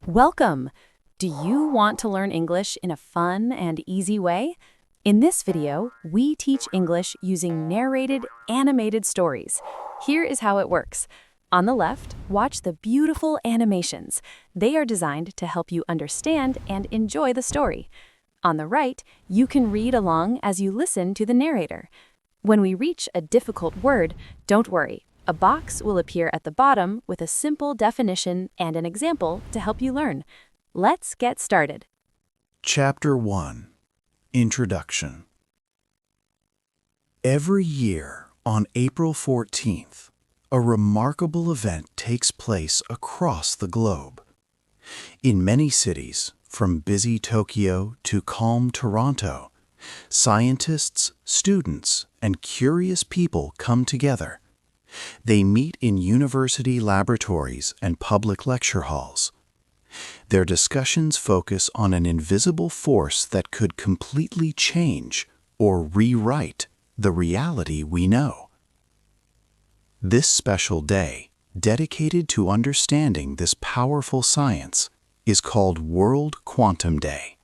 Welcome! Do you want to learn English in a fun and easy way? In this video, we teach English using narrated, animated stories. Here is how it works. On the left, watch the beautiful animations. They are designed to help you understand and enjoy the story. On the right, you can read along as you listen to the narrator. When we reach a difficult word, don't worry. A box will appear at the bottom with a simple definition and an example to help you learn. Let's get started. Chapter 1. Introduction. Every year, on April 14th, a remarkable event takes place across the globe. In many cities, from busy Tokyo to calm Toronto, scientists, students, and curious people come together. They meet in university laboratories and public lecture halls. Their discussions focus on an invisible force that could completely change or rewrite the reality we know. This special day, dedicated to understanding this powerful science, is called World Quantum Day.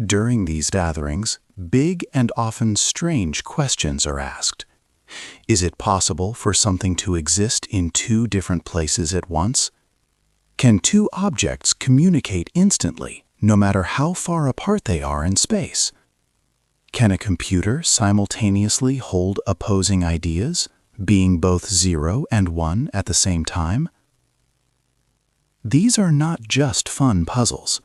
During these gatherings, big and often strange questions are asked. Is it possible for something to exist in two different places at once? Can two objects communicate instantly, no matter how far apart they are in space? Can a computer simultaneously hold opposing ideas, being both 0 and 1 at the same time? These are not just fun puzzles.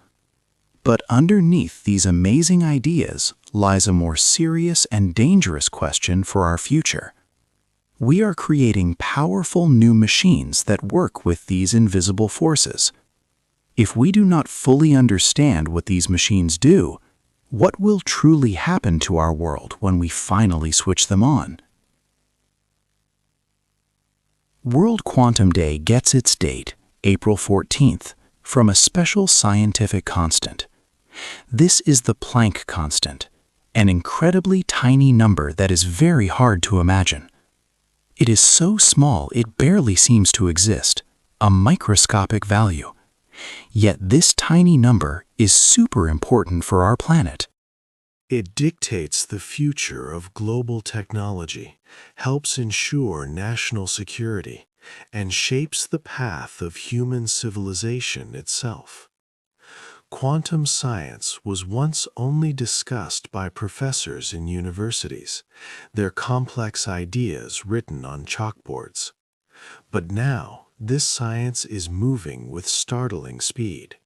But underneath these amazing ideas lies a more serious and dangerous question for our future. We are creating powerful new machines that work with these invisible forces. If we do not fully understand what these machines do, what will truly happen to our world when we finally switch them on? World Quantum Day gets its date, April 14th, from a special scientific constant. This is the Planck constant, an incredibly tiny number that is very hard to imagine. It is so small it barely seems to exist, a microscopic value. Yet this tiny number is super important for our planet. It dictates the future of global technology, helps ensure national security, and shapes the path of human civilization itself. Quantum science was once only discussed by professors in universities, their complex ideas written on chalkboards. But now, this science is moving with startling speed.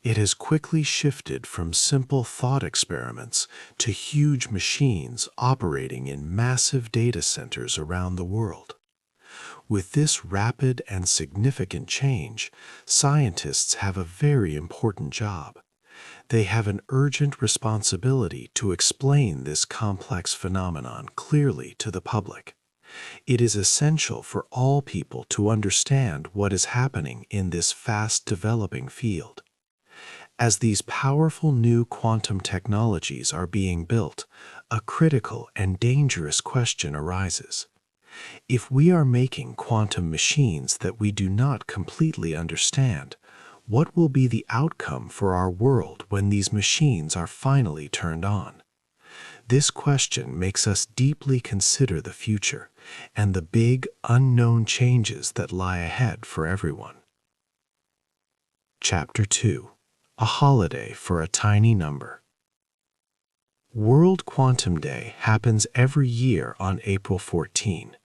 It has quickly shifted from simple thought experiments to huge machines operating in massive data centers around the world. With this rapid and significant change, scientists have a very important job. They have an urgent responsibility to explain this complex phenomenon clearly to the public. It is essential for all people to understand what is happening in this fast-developing field. As these powerful new quantum technologies are being built, a critical and dangerous question arises. If we are making quantum machines that we do not completely understand, what will be the outcome for our world when these machines are finally turned on? This question makes us deeply consider the future and the big, unknown changes that lie ahead for everyone. Chapter 2. A holiday for a tiny number. World Quantum Day happens every year on April 14.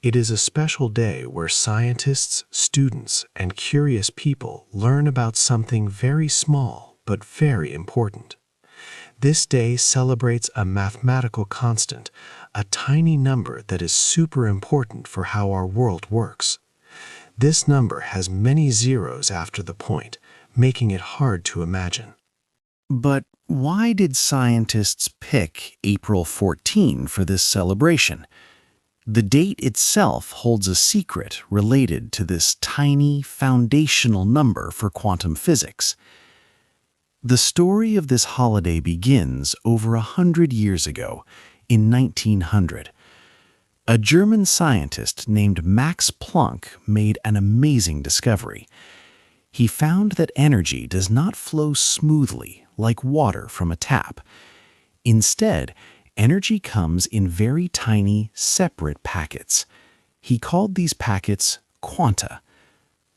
It is a special day where scientists, students, and curious people learn about something very small but very important. This day celebrates a mathematical constant, a tiny number that is super important for how our world works. This number has many zeros after the point, making it hard to imagine. But why did scientists pick April 14 for this celebration? The date itself holds a secret related to this tiny, foundational number for quantum physics. The story of this holiday begins over 100 years ago, in 1900. A German scientist named Max Planck made an amazing discovery. He found that energy does not flow smoothly like water from a tap. Instead, energy comes in very tiny, separate packets. He called these packets quanta.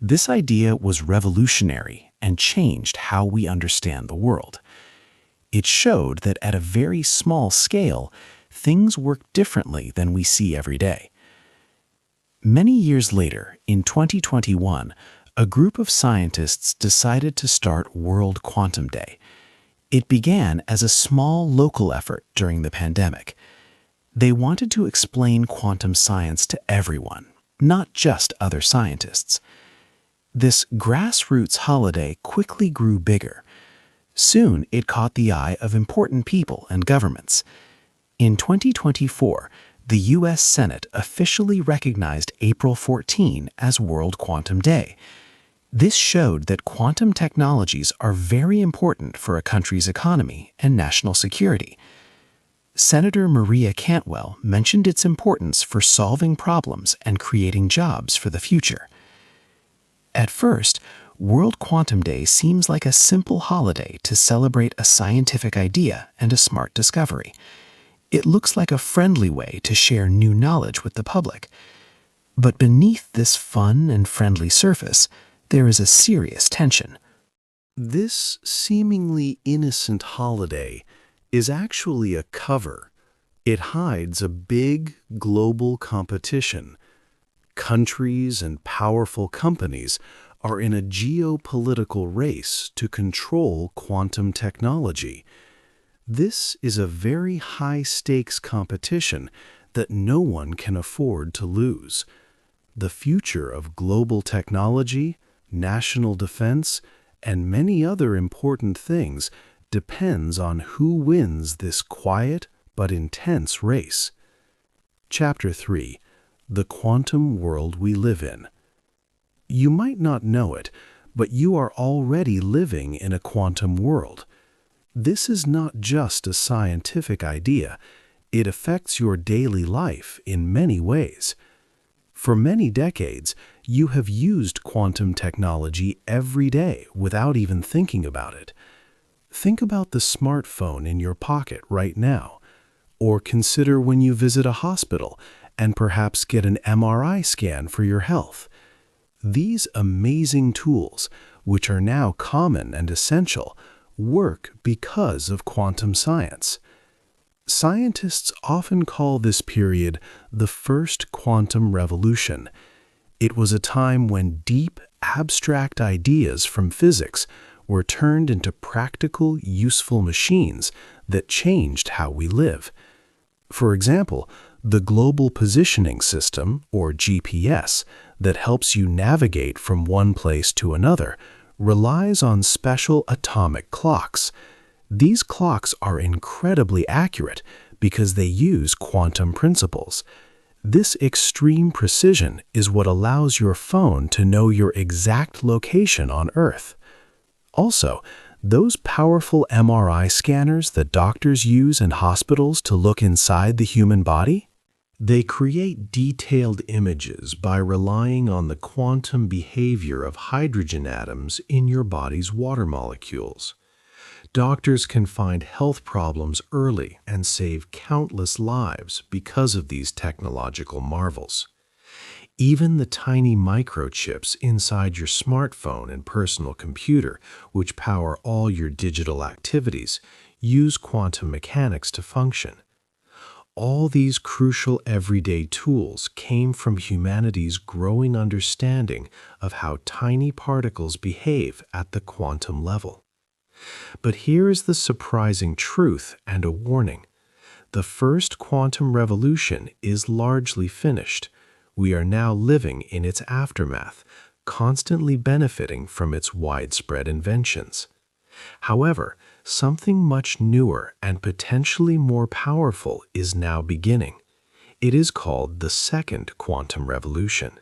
This idea was revolutionary and changed how we understand the world. It showed that at a very small scale, things work differently than we see every day. Many years later, in 2021, a group of scientists decided to start World Quantum Day. It began as a small local effort during the pandemic. They wanted to explain quantum science to everyone, not just other scientists. This grassroots holiday quickly grew bigger. Soon, it caught the eye of important people and governments. In 2024, the U.S. Senate officially recognized April 14 as World Quantum Day. This showed that quantum technologies are very important for a country's economy and national security. Senator Maria Cantwell mentioned its importance for solving problems and creating jobs for the future. At first, World Quantum Day seems like a simple holiday to celebrate a scientific idea and a smart discovery. It looks like a friendly way to share new knowledge with the public. But beneath this fun and friendly surface, there is a serious tension. This seemingly innocent holiday is actually a cover. It hides a big global competition. Countries and powerful companies are in a geopolitical race to control quantum technology. This is a very high-stakes competition that no one can afford to lose. The future of global technology, national defense, and many other important things depends on who wins this quiet but intense race. Chapter 3: The Quantum World We Live In. You might not know it, but you are already living in a quantum world. This is not just a scientific idea. It affects your daily life in many ways. For many decades, you have used quantum technology every day without even thinking about it. Think about the smartphone in your pocket right now, or consider when you visit a hospital and perhaps get an MRI scan for your health. These amazing tools, which are now common and essential, work because of quantum science. Scientists often call this period the first quantum revolution. It was a time when deep, abstract ideas from physics were turned into practical, useful machines that changed how we live. For example, the Global Positioning System, or GPS, that helps you navigate from one place to another, relies on special atomic clocks. These clocks are incredibly accurate because they use quantum principles. This extreme precision is what allows your phone to know your exact location on Earth. Also, those powerful MRI scanners that doctors use in hospitals to look inside the human body, they create detailed images by relying on the quantum behavior of hydrogen atoms in your body's water molecules. Doctors can find health problems early and save countless lives because of these technological marvels. Even the tiny microchips inside your smartphone and personal computer, which power all your digital activities, use quantum mechanics to function. All these crucial everyday tools came from humanity's growing understanding of how tiny particles behave at the quantum level. But here is the surprising truth and a warning. The first quantum revolution is largely finished. We are now living in its aftermath, constantly benefiting from its widespread inventions. However, something much newer and potentially more powerful is now beginning. It is called the second quantum revolution.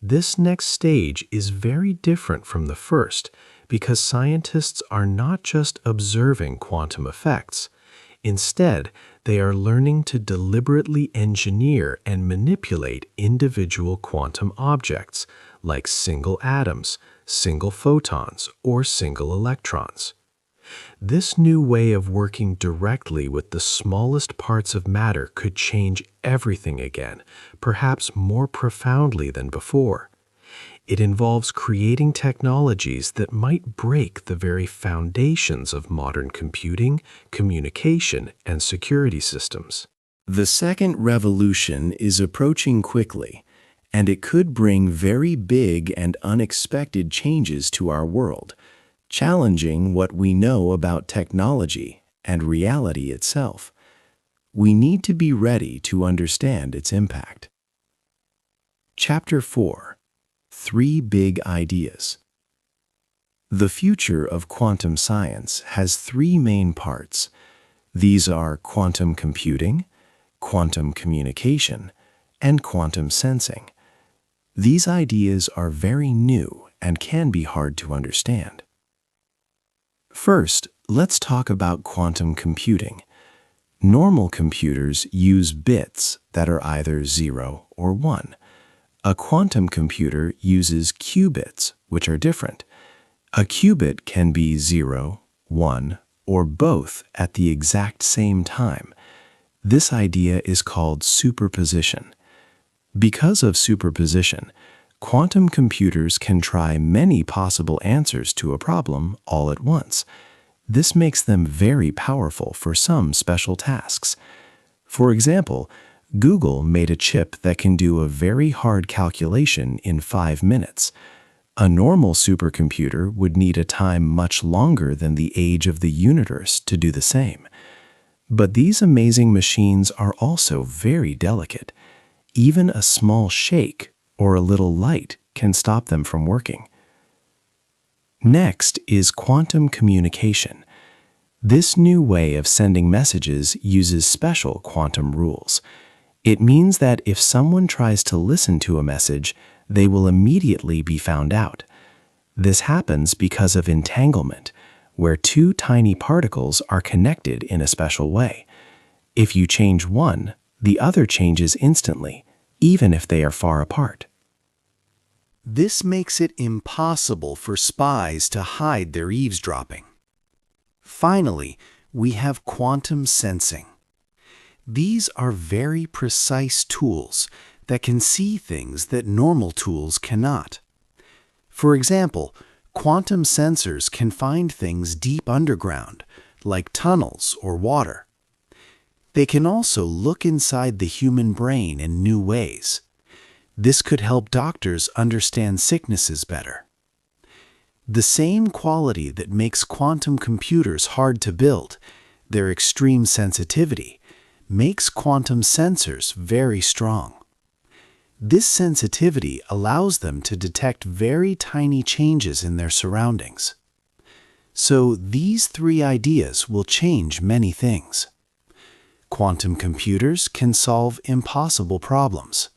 This next stage is very different from the first because scientists are not just observing quantum effects. Instead, They are learning to deliberately engineer and manipulate individual quantum objects like single atoms, single photons, or single electrons. This new way of working directly with the smallest parts of matter could change everything again, perhaps more profoundly than before. It involves creating technologies that might break the very foundations of modern computing, communication, and security systems. The second revolution is approaching quickly, and it could bring very big and unexpected changes to our world, challenging what we know about technology and reality itself. We need to be ready to understand its impact. Chapter 4. 3 Big Ideas. The future of quantum science has 3 main parts. These are quantum computing, quantum communication, and quantum sensing. These ideas are very new and can be hard to understand. First, let's talk about quantum computing. Normal computers use bits that are either 0 or 1. A quantum computer uses qubits, which are different. A qubit can be 0, 1, or both at the exact same time. This idea is called superposition. Because of superposition, quantum computers can try many possible answers to a problem all at once. This makes them very powerful for some special tasks. For example, Google made a chip that can do a very hard calculation in 5 minutes. A normal supercomputer would need a time much longer than the age of the universe to do the same. But these amazing machines are also very delicate. Even a small shake or a little light can stop them from working. Next is quantum communication. This new way of sending messages uses special quantum rules. It means that if someone tries to listen to a message, they will immediately be found out. This happens because of entanglement, where 2 tiny particles are connected in a special way. If you change one, the other changes instantly, even if they are far apart. This makes it impossible for spies to hide their eavesdropping. Finally, we have quantum sensing. These are very precise tools that can see things that normal tools cannot. For example, quantum sensors can find things deep underground, like tunnels or water. They can also look inside the human brain in new ways. This could help doctors understand sicknesses better. The same quality that makes quantum computers hard to build, their extreme sensitivity, makes quantum sensors very strong. This sensitivity allows them to detect very tiny changes in their surroundings. So these 3 ideas will change many things. Quantum computers can solve impossible problems.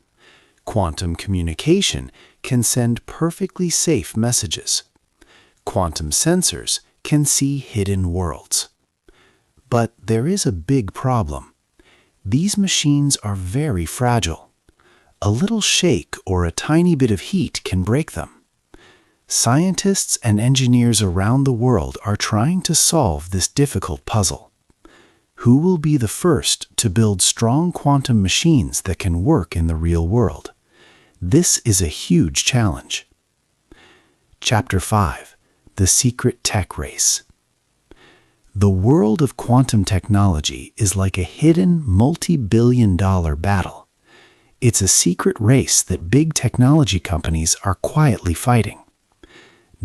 Quantum communication can send perfectly safe messages. Quantum sensors can see hidden worlds. But there is a big problem. These machines are very fragile. A little shake or a tiny bit of heat can break them. Scientists and engineers around the world are trying to solve this difficult puzzle. Who will be the first to build strong quantum machines that can work in the real world? This is a huge challenge. Chapter 5. The Secret Tech Race. The world of quantum technology is like a hidden multi-billion-dollar battle. It's a secret race that big technology companies are quietly fighting.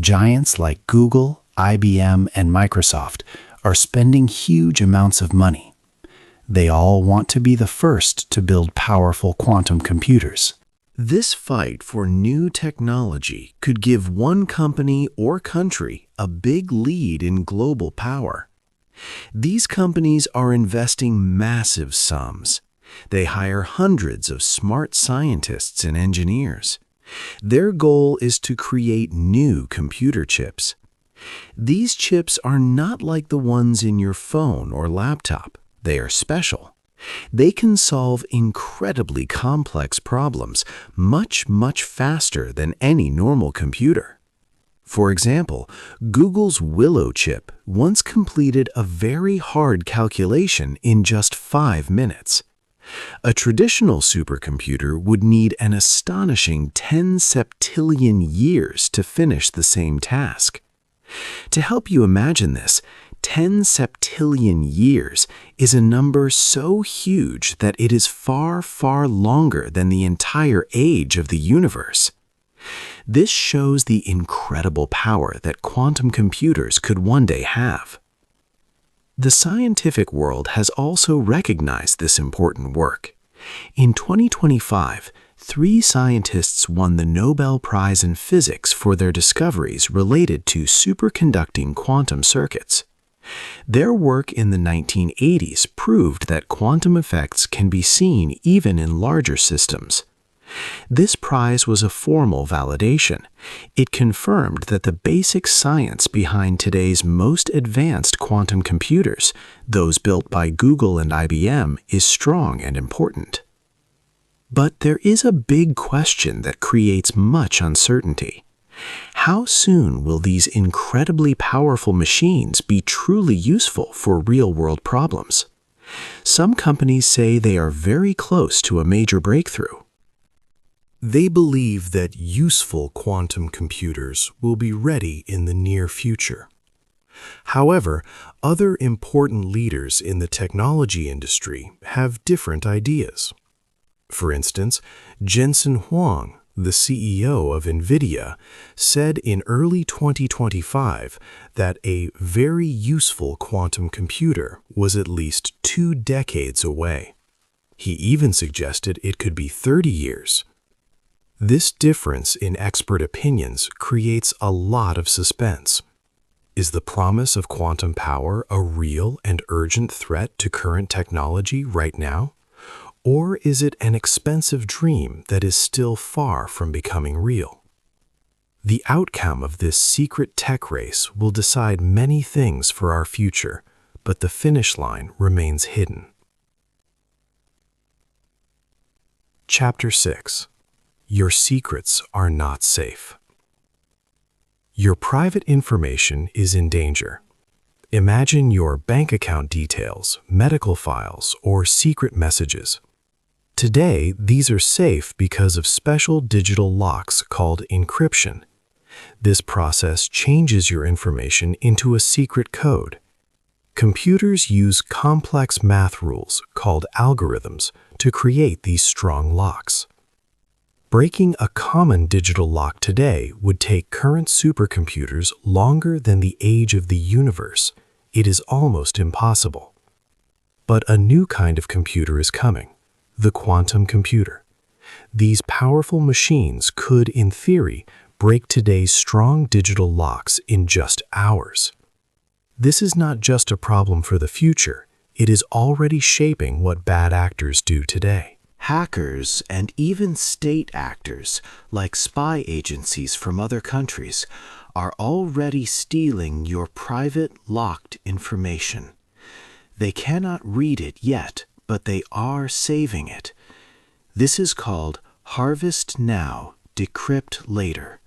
Giants like Google, IBM, and Microsoft are spending huge amounts of money. They all want to be the first to build powerful quantum computers. This fight for new technology could give one company or country a big lead in global power. These companies are investing massive sums. They hire hundreds of smart scientists and engineers. Their goal is to create new computer chips. These chips are not like the ones in your phone or laptop. They are special. They can solve incredibly complex problems much, much faster than any normal computer. For example, Google's Willow chip once completed a very hard calculation in just 5 minutes. A traditional supercomputer would need an astonishing 10 septillion years to finish the same task. To help you imagine this, 10 septillion years is a number so huge that it is far, far longer than the entire age of the universe. This shows the incredible power that quantum computers could one day have. The scientific world has also recognized this important work. In 2025, 3 scientists won the Nobel Prize in Physics for their discoveries related to superconducting quantum circuits. Their work in the 1980s proved that quantum effects can be seen even in larger systems. This prize was a formal validation. It confirmed that the basic science behind today's most advanced quantum computers, those built by Google and IBM, is strong and important. But there is a big question that creates much uncertainty. How soon will these incredibly powerful machines be truly useful for real-world problems? Some companies say they are very close to a major breakthrough. They believe that useful quantum computers will be ready in the near future. However, other important leaders in the technology industry have different ideas. For instance, Jensen Huang, the CEO of NVIDIA, said in early 2025 that a very useful quantum computer was at least 2 decades away. He even suggested it could be 30 years. This difference in expert opinions creates a lot of suspense. Is the promise of quantum power a real and urgent threat to current technology right now? Or is it an expensive dream that is still far from becoming real? The outcome of this secret tech race will decide many things for our future, but the finish line remains hidden. Chapter 6. Your secrets are not safe. Your private information is in danger. Imagine your bank account details, medical files, or secret messages. Today, these are safe because of special digital locks called encryption. This process changes your information into a secret code. Computers use complex math rules called algorithms to create these strong locks. Breaking a common digital lock today would take current supercomputers longer than the age of the universe. It is almost impossible. But a new kind of computer is coming, the quantum computer. These powerful machines could, in theory, break today's strong digital locks in just hours. This is not just a problem for the future, it is already shaping what bad actors do today. Hackers and even state actors, like spy agencies from other countries, are already stealing your private, locked information. They cannot read it yet, but they are saving it. This is called harvest now, decrypt later.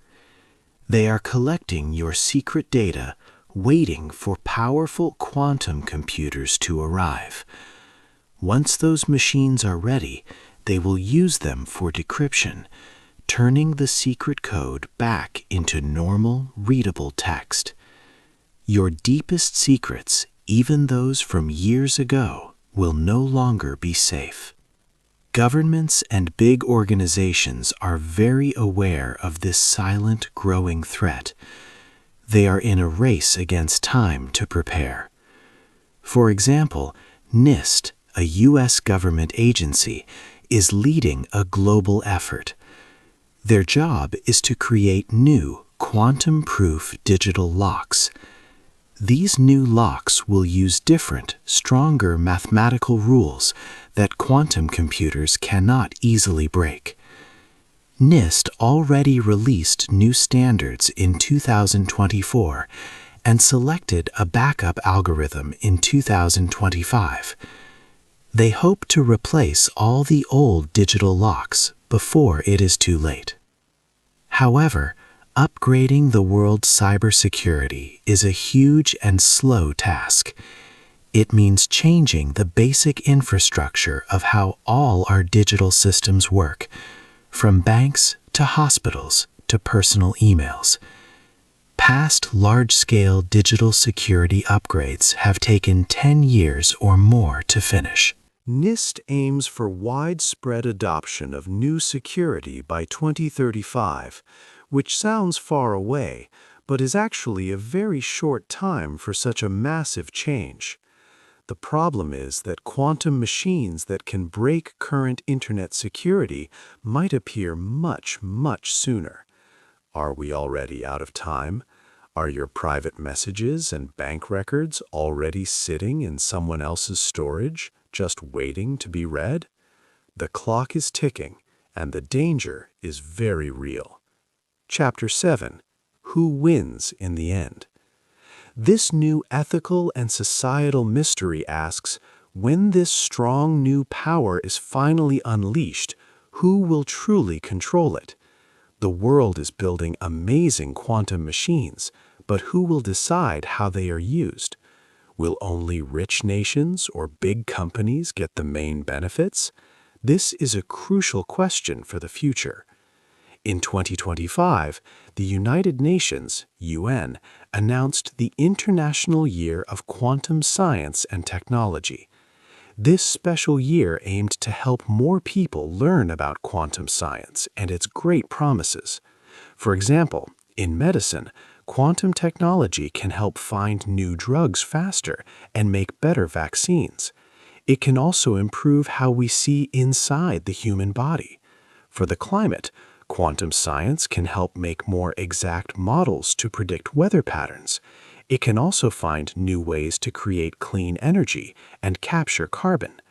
They are collecting your secret data, waiting for powerful quantum computers to arrive. Once those machines are ready, they will use them for decryption, turning the secret code back into normal, readable text. Your deepest secrets, even those from years ago, will no longer be safe. Governments and big organizations are very aware of this silent, growing threat. They are in a race against time to prepare. For example, NIST, a U.S. government agency, is leading a global effort. Their job is to create new, quantum-proof digital locks. These new locks will use different, stronger mathematical rules that quantum computers cannot easily break. NIST already released new standards in 2024 and selected a backup algorithm in 2025. They hope to replace all the old digital locks before it is too late. However, upgrading the world's cybersecurity is a huge and slow task. It means changing the basic infrastructure of how all our digital systems work, from banks to hospitals to personal emails. Past large-scale digital security upgrades have taken 10 years or more to finish. NIST aims for widespread adoption of new security by 2035, which sounds far away, but is actually a very short time for such a massive change. The problem is that quantum machines that can break current internet security might appear much, much sooner. Are we already out of time? Are your private messages and bank records already sitting in someone else's storage, just waiting to be read? The clock is ticking, and the danger is very real. Chapter 7. Who wins in the end? This new ethical and societal mystery asks, when this strong new power is finally unleashed, who will truly control it? The world is building amazing quantum machines, but who will decide how they are used? Will only rich nations or big companies get the main benefits? This is a crucial question for the future. In 2025, the United Nations, UN, announced the International Year of Quantum Science and Technology. This special year aimed to help more people learn about quantum science and its great promises. For example, in medicine, quantum technology can help find new drugs faster and make better vaccines. It can also improve how we see inside the human body. For the climate, quantum science can help make more exact models to predict weather patterns. It can also find new ways to create clean energy and capture carbon.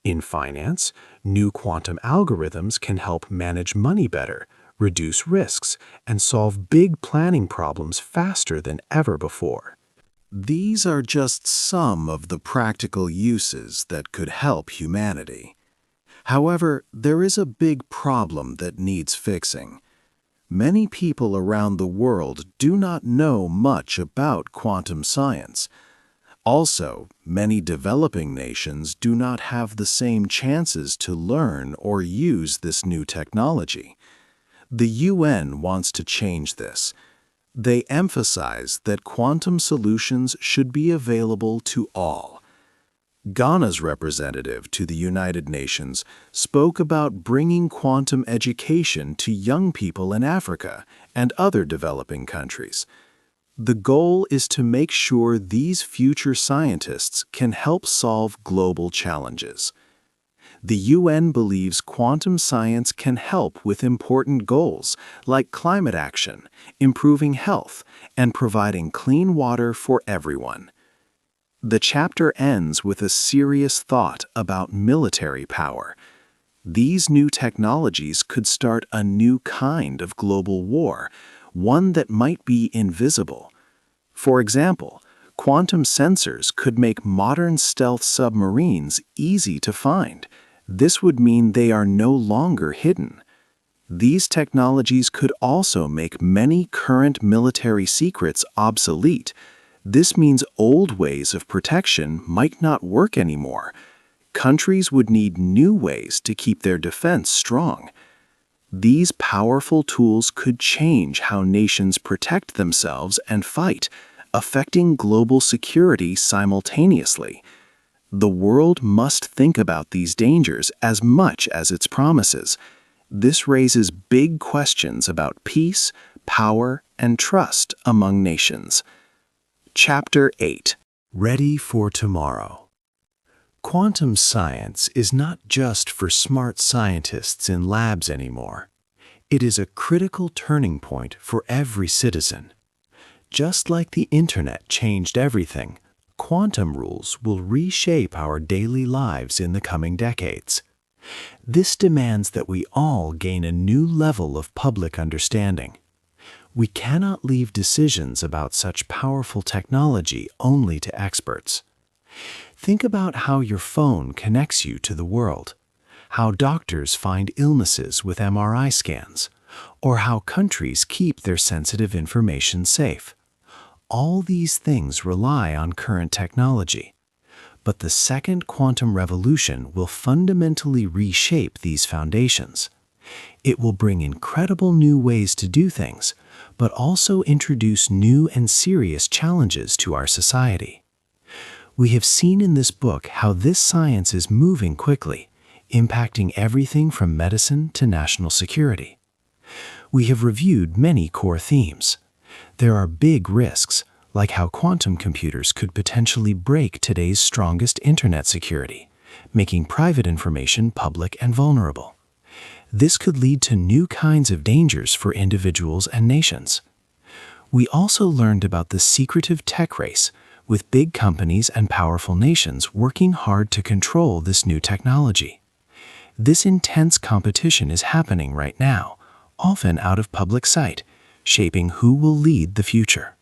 In finance, new quantum algorithms can help manage money better, reduce risks, and solve big planning problems faster than ever before. These are just some of the practical uses that could help humanity. However, there is a big problem that needs fixing. Many people around the world do not know much about quantum science. Also, many developing nations do not have the same chances to learn or use this new technology. The UN wants to change this. They emphasize that quantum solutions should be available to all. Ghana's representative to the United Nations spoke about bringing quantum education to young people in Africa and other developing countries. The goal is to make sure these future scientists can help solve global challenges. The UN believes quantum science can help with important goals like climate action, improving health, and providing clean water for everyone. The chapter ends with a serious thought about military power. These new technologies could start a new kind of global war, one that might be invisible. For example, quantum sensors could make modern stealth submarines easy to find. This would mean they are no longer hidden. These technologies could also make many current military secrets obsolete. This means old ways of protection might not work anymore. Countries would need new ways to keep their defense strong. These powerful tools could change how nations protect themselves and fight, affecting global security simultaneously. The world must think about these dangers as much as its promises. This raises big questions about peace, power, and trust among nations. Chapter 8. Ready for Tomorrow. Quantum science is not just for smart scientists in labs anymore. It is a critical turning point for every citizen. Just like the internet changed everything, quantum rules will reshape our daily lives in the coming decades. This demands that we all gain a new level of public understanding. We cannot leave decisions about such powerful technology only to experts. Think about how your phone connects you to the world, how doctors find illnesses with MRI scans, or how countries keep their sensitive information safe. All these things rely on current technology. But the second quantum revolution will fundamentally reshape these foundations. It will bring incredible new ways to do things, but also introduce new and serious challenges to our society. We have seen in this book how this science is moving quickly, impacting everything from medicine to national security. We have reviewed many core themes. There are big risks, like how quantum computers could potentially break today's strongest internet security, making private information public and vulnerable. This could lead to new kinds of dangers for individuals and nations. We also learned about the secretive tech race, with big companies and powerful nations working hard to control this new technology. This intense competition is happening right now, often out of public sight, shaping who will lead the future.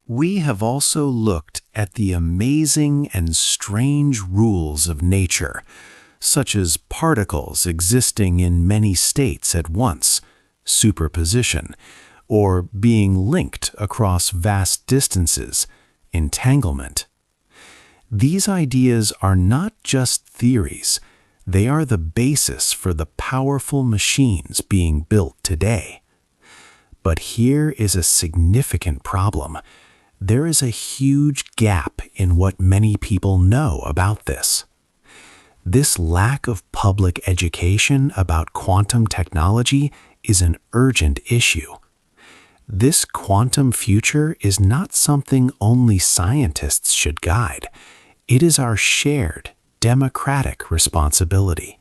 We have also looked at the amazing and strange rules of nature, such as particles existing in many states at once, superposition, or being linked across vast distances, entanglement. These ideas are not just theories, they are the basis for the powerful machines being built today. But here is a significant problem. There is a huge gap in what many people know about this. This lack of public education about quantum technology is an urgent issue. This quantum future is not something only scientists should guide. It is our shared, democratic responsibility.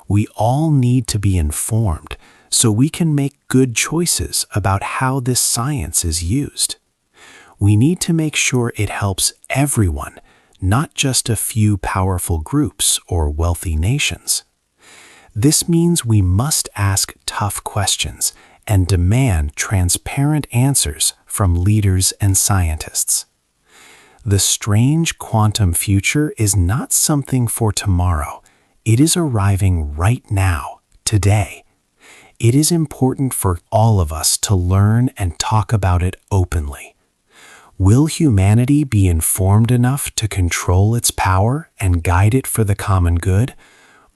We all need to be informed so we can make good choices about how this science is used. We need to make sure it helps everyone, not just a few powerful groups or wealthy nations. This means we must ask tough questions and demand transparent answers from leaders and scientists. The strange quantum future is not something for tomorrow. It is arriving right now, today. It is important for all of us to learn and talk about it openly. Will humanity be informed enough to control its power and guide it for the common good?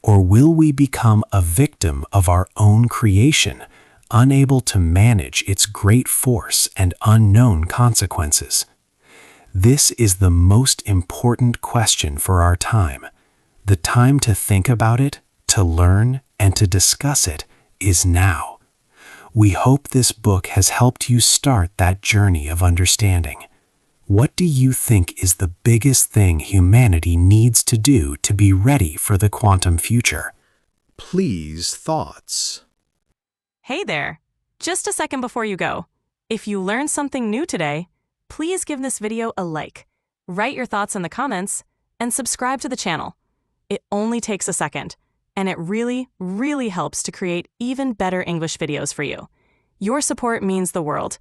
Or will we become a victim of our own creation, unable to manage its great force and unknown consequences? This is the most important question for our time. The time to think about it, to learn, and to discuss it is now. We hope this book has helped you start that journey of understanding. What do you think is the biggest thing humanity needs to do to be ready for the quantum future? Please, thoughts. Hey there! Just a second before you go. If you learned something new today, please give this video a like, write your thoughts in the comments, and subscribe to the channel. It only takes a second, and it really, really helps to create even better English videos for you. Your support means the world.